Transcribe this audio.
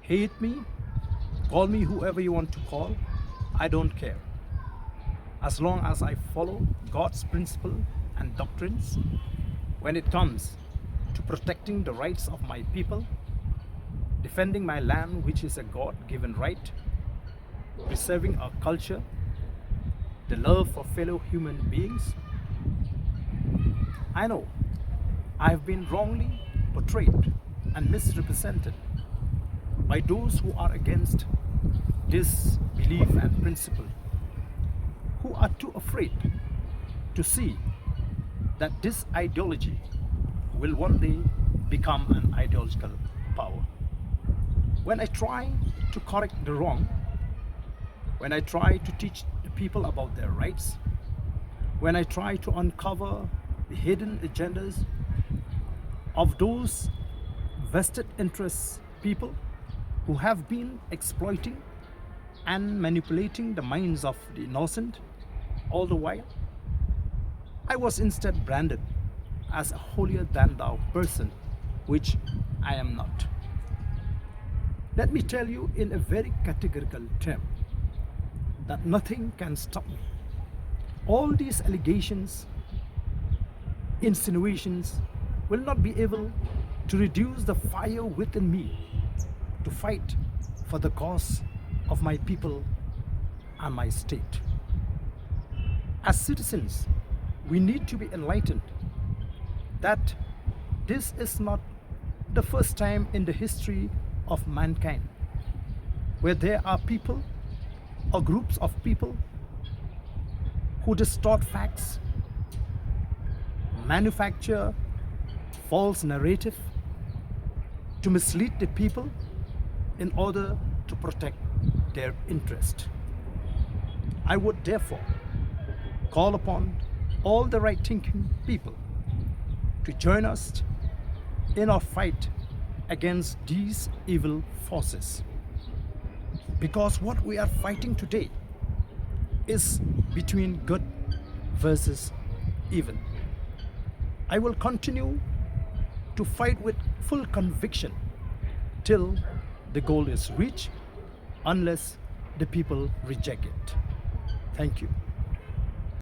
Hate me, call me whoever you want to call, I don't care. As long as I follow God's principle and doctrines when it comes to protecting the rights of my people, defending my land, which is a God-given right, preserving our culture, the love for fellow human beings. I know I have been wrongly portrayed and misrepresented by those who are against this belief and principle, who are too afraid to see that this ideology will one day become an ideological power. When I try to correct the wrong, when I try to teach the people about their rights, when I try to uncover the hidden agendas of those vested interest people who have been exploiting and manipulating the minds of the innocent all the while, I was instead branded as a holier than thou person, which I am not. Let me tell you in a very categorical term that nothing can stop me. All these allegations, insinuations will not be able to reduce the fire within me to fight for the cause of my people and my state. As citizens, we need to be enlightened that this is not the first time in the history of mankind where there are people or groups of people who distort facts, manufacture false narrative to mislead the people in order to protect their interest. I would therefore call upon all the right-thinking people to join us in our fight against these evil forces. Because what we are fighting today is between good versus evil. I will continue to fight with full conviction till the goal is reached, unless the people reject it. Thank you.